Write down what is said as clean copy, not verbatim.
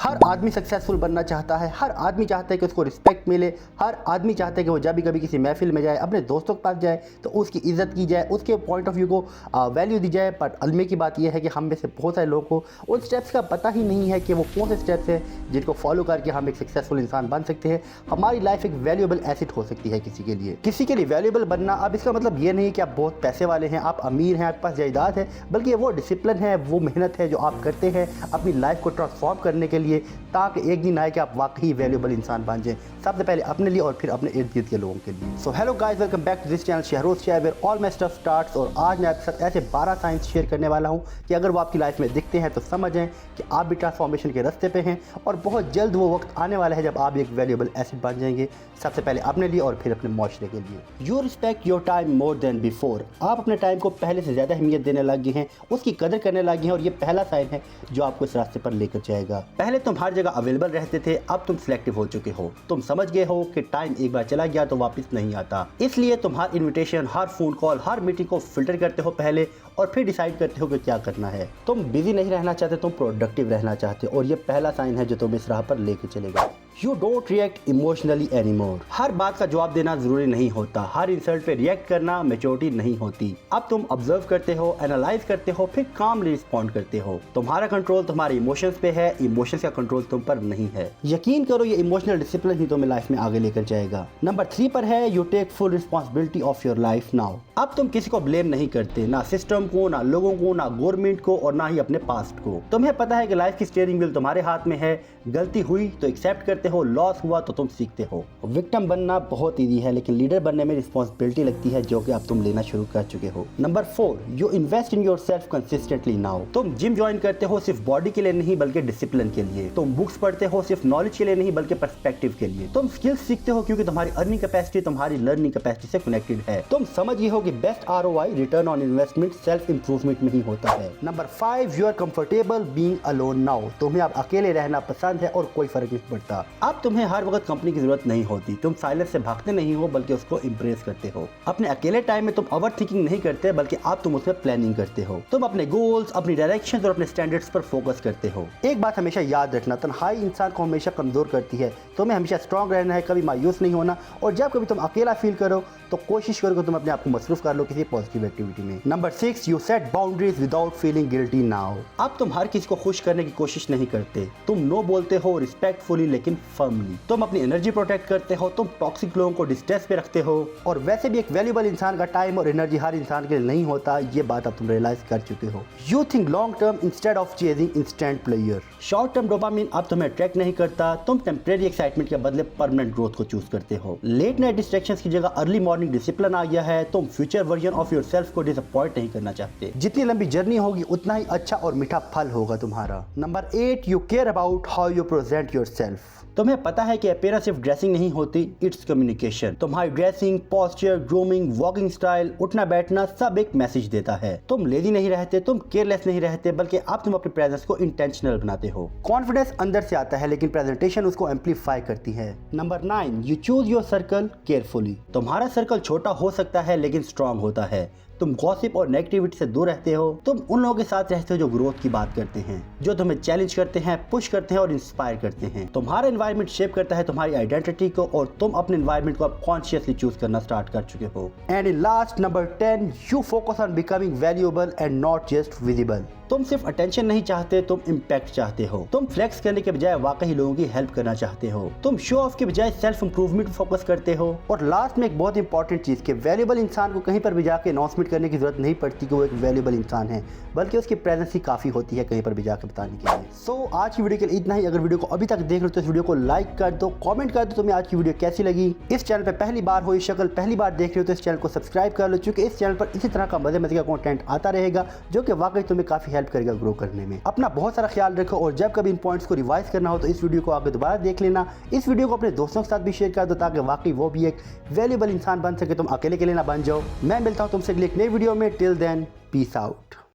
हर आदमी सक्सेसफुल बनना चाहता है, हर आदमी चाहता है कि उसको रिस्पेक्ट मिले, हर आदमी चाहता है कि वो जब भी कभी किसी महफिल में जाए, अपने दोस्तों के पास जाए तो उसकी इज्जत की जाए, उसके पॉइंट ऑफ व्यू को वैल्यू दी जाए। बट अलमे की बात यह है कि हम में से बहुत सारे लोगों को उन स्टेप्स का पता ही नहीं है कि वो कौन से स्टेप्स हैं जिनको फॉलो करके हम एक सक्सेसफुल इंसान बन सकते हैं। हमारी लाइफ एक वैल्यूएबल एसेट हो सकती है किसी के लिए वैल्यूएबल बनना। अब इसका मतलब ये नहीं कि आप बहुत पैसे वाले हैं, आप अमीर हैं, आपके पास जायदाद है, बल्कि वो डिसिप्लिन है, वो मेहनत है जो आप करते हैं अपनी लाइफ को ट्रांसफॉर्म करने के लिए, ताकि एक दिन आए कि आप वाकई वैल्यूएबल इंसान बन जाएं, सबसे पहले अपने लिए और फिर अपने इर्द गिर्द के लोगों के लिए। So hello guys, welcome back to this channel Shahroz share where all my stuff starts. और आज मैं आपके साथ ऐसे 12 साइंस शेयर करने वाला हूं कि अगर वो आपकी लाइफ में दिखते हैं तो समझें कि आप भी ट्रांसफॉर्मेशन के रास्ते पे हैं और बहुत जल्द वो वक्त आने वाला है जब आप भी एक वैल्यूएबल एसेट बन जाएंगे, सबसे पहले अपने लिए और फिर अपने माशरे के लिए। You respect your time more than before. आप अपने टाइम को पहले से ज़्यादा अहमियत देने लगे हैं, उसकी कदर करने लगे हैं और ये पहला साइन है जो आपको इस रास्ते पर लेकर जाएगा। पहले तुम हर जगह अवेलेबल रहते थे, अब तुम सिलेक्टिव हो चुके हो। तुम समझ गए हो कि टाइम एक बार चला गया तो वापस नहीं आता, इसलिए तुम हर इन्विटेशन, हर फोन कॉल, हर मीटिंग को फिल्टर करते हो पहले और फिर डिसाइड करते हो कि क्या करना है। तुम बिजी नहीं रहना चाहते, तुम प्रोडक्टिव रहना चाहते हो और ये पहला साइन है जो तुम्हें इस राह पर लेके चलेगा। You don't react emotionally anymore. हर बात का जवाब देना जरूरी नहीं होता, हर इंसल्ट पे रिएक्ट करना मैच्योरिटी नहीं होती। अब तुम ऑब्जर्व करते हो, एनालाइज करते हो, फिर कामली रिस्पॉन्ड करते हो। तुम्हारा कंट्रोल तुम्हारे इमोशंस पे है, इमोशंस का कंट्रोल तुम पर नहीं है। यकीन करो ये इमोशनल डिसिप्लिन ही तुम्हें लाइफ में आगे लेकर जाएगा। नंबर 3 पर है you take full responsibility of your life now. अब तुम किसी को ब्लेम नहीं करते, ना सिस्टम को, ना लोगों को, ना गवर्नमेंट को और ना ही अपने पास्ट को। तुम्हें पता है कि लाइफ की स्टीयरिंग व्हील तुम्हारे हाथ में है। गलती हुई तो एक्सेप्ट करते हो, लॉस हुआ तो तुम सीखते हो। विक्टिम बनना बहुत ईजी है, लेकिन लीडर बनने में रिस्पॉन्सिबिलिटी लगती है जो कि अब तुम लेना शुरू कर चुके हो। Number 4 you invest in your self consistently now. तुम जिम ज्वाइन करते हो सिर्फ बॉडी के लिए नहीं बल्कि डिसिप्लिन के लिए। तुम बुक्स पढ़ते हो सिर्फ नॉलेज के लिए नहीं बल्कि पर्सपेक्टिव के लिए। तुम स्किल्स सीखते हो क्योंकि तुम्हारी अर्निंग कैपेसिटी तुम्हारी लर्निंग कैपेसिटी से कनेक्टेड है। तुम समझ गए हो कि best ROI return on investment self improvement में ही होता है। Number 5 you are comfortable being alone now. तुम्हें अब अकेले रहना पसंद है और कोई फर्क नहीं पड़ता। अब तुम्हें हर वक्त कंपनी की जरूरत नहीं होती। तुम साइलेंस से भागते नहीं हो बल्कि उसको इंप्रेस करते हो। अपने अकेले टाइम में तुम ओवर थिंकिंग नहीं करते बल्कि अब तुम उसमें प्लानिंग करते हो। तुम अपने गोल्स, अपनी डायरेक्शन और अपने स्टैंडर्ड्स पर फोकस करते हो। एक बात हमेशा याद रखना, तन्हाई इंसान को हमेशा कमजोर करती है। तुम्हें हमेशा स्ट्रांग रहना है, कभी मायूस नहीं होना। और जब कभी तुम अकेला फील करो तो कोशिश करो कि तुम अपने आप को मसरूफ कर लो किसी पॉजिटिव एक्टिविटी में। Number 6 you set boundaries without feeling guilty now. अब तुम हर किसी को खुश करने की कोशिश नहीं करते। तुम नो बोलते हो रिस्पेक्टफुली लेकिन फर्मली। तुम अपनी एनर्जी प्रोटेक्ट करते हो, तुम टॉक्सिक लोगों को डिस्टेंस पे रखते हो। और वैसे भी एक वैल्यूएबल इंसान का टाइम और एनर्जी हर इंसान के लिए नहीं होता, ये बात अब तुम रियलाइज कर चुके हो। You think long term instead of chasing instant player. Short term dopamine अब तुम्हें अट्रैक्ट नहीं करता, तुम टेम्परेरी एक्साइटमेंट के बदले परमानेंट ग्रोथ को चूज करते हो। लेट नाइट डिस्ट्रैक्शंस की जगह अर्ली मॉर्निंग डिसिप्लिन आ गया है। तुम फ्यूचर वर्जन ऑफ योरसेल्फ को डिसअपॉइंट नहीं करना चाहते। जितनी लंबी जर्नी होगी उतना ही अच्छा और मीठा फल होगा तुम्हारा। Number 8 you care about how you present yourself. तुम्हें पता है कि अपीयरेंस सिर्फ ड्रेसिंग नहीं होती, इट्स कम्युनिकेशन। तुम्हारी dressing, posture, grooming, walking style, उठना बैठना सब एक मैसेज देता है। तुम लेजी नहीं रहते, तुम केयरलेस नहीं रहते, बल्कि अब तुम अपने प्रेजेंस को इंटेंशनल बनाते हो। कॉन्फिडेंस अंदर से आता है लेकिन प्रेजेंटेशन उसको एम्पलीफाई करती है। Number 9 you choose your circle carefully. तुम्हारा सर्कल छोटा हो सकता है लेकिन स्ट्रांग होता है। तुम गॉसिप और नेगेटिविटी से दूर रहते हो। तुम उन लोगों के साथ रहते हो जो ग्रोथ की बात करते हैं, जो तुम्हें चैलेंज करते हैं, पुश करते हैं और इंस्पायर करते हैं। तुम्हारा एनवायरनमेंट शेप करता है तुम्हारी आइडेंटिटी को और तुम अपने एनवायरनमेंट को अब कॉन्शियसली चूज करना स्टार्ट कर चुके हो। And in last number 10 you focus on becoming valuable and not just visible. तुम सिर्फ अटेंशन नहीं चाहते, तुम इम्पैक्ट चाहते हो। तुम फ्लेक्स करने के बजाय वाकई लोगों की हेल्प करना चाहते हो। तुम शो ऑफ के बजाय सेल्फ इंप्रूवमेंट पर फोकस करते हो। और लास्ट में एक बहुत इंपॉर्टेंट चीज कि वैल्यूएबल इंसान को कहीं पर भी जाके अनाउंसमेंट करने की जरूरत नहीं पड़ती कि वो एक वैल्यूएबल इंसान है, बल्कि उसकी प्रेजेंस ही काफी होती है कहीं पर भी जाकर बताने के लिए। सो आज की वीडियो के लिए इतना ही। अगर वीडियो को अभी तक देख रहे हो तो इस वीडियो को लाइक कर दो, कमेंट कर दो तुम्हें आज की वीडियो कैसी लगी। इस चैनल पे पहली बार हो, इस शक्ल पहली बार देख रहे हो तो इस चैनल को सब्सक्राइब कर लो, क्योंकि इस चैनल पर इसी तरह का मजे मजे का कंटेंट आता रहेगा जो कि वाकई तुम्हें काफी हेल्प करेगा ग्रो करने में। अपना बहुत सारा ख्याल रखो और जब कभी इन पॉइंट्स को रिवाइज करना हो तो इस वीडियो को आगे दोबारा देख लेना। इस वीडियो को अपने दोस्तों के साथ भी शेयर कर दो ताकि वाकई वो भी एक वैल्यूएबल इंसान बन सके, तुम अकेले के लिए ना बन जाओ। मैं मिलता हूँ तुमसे अगली एक नई वीडियो में। Till then peace out.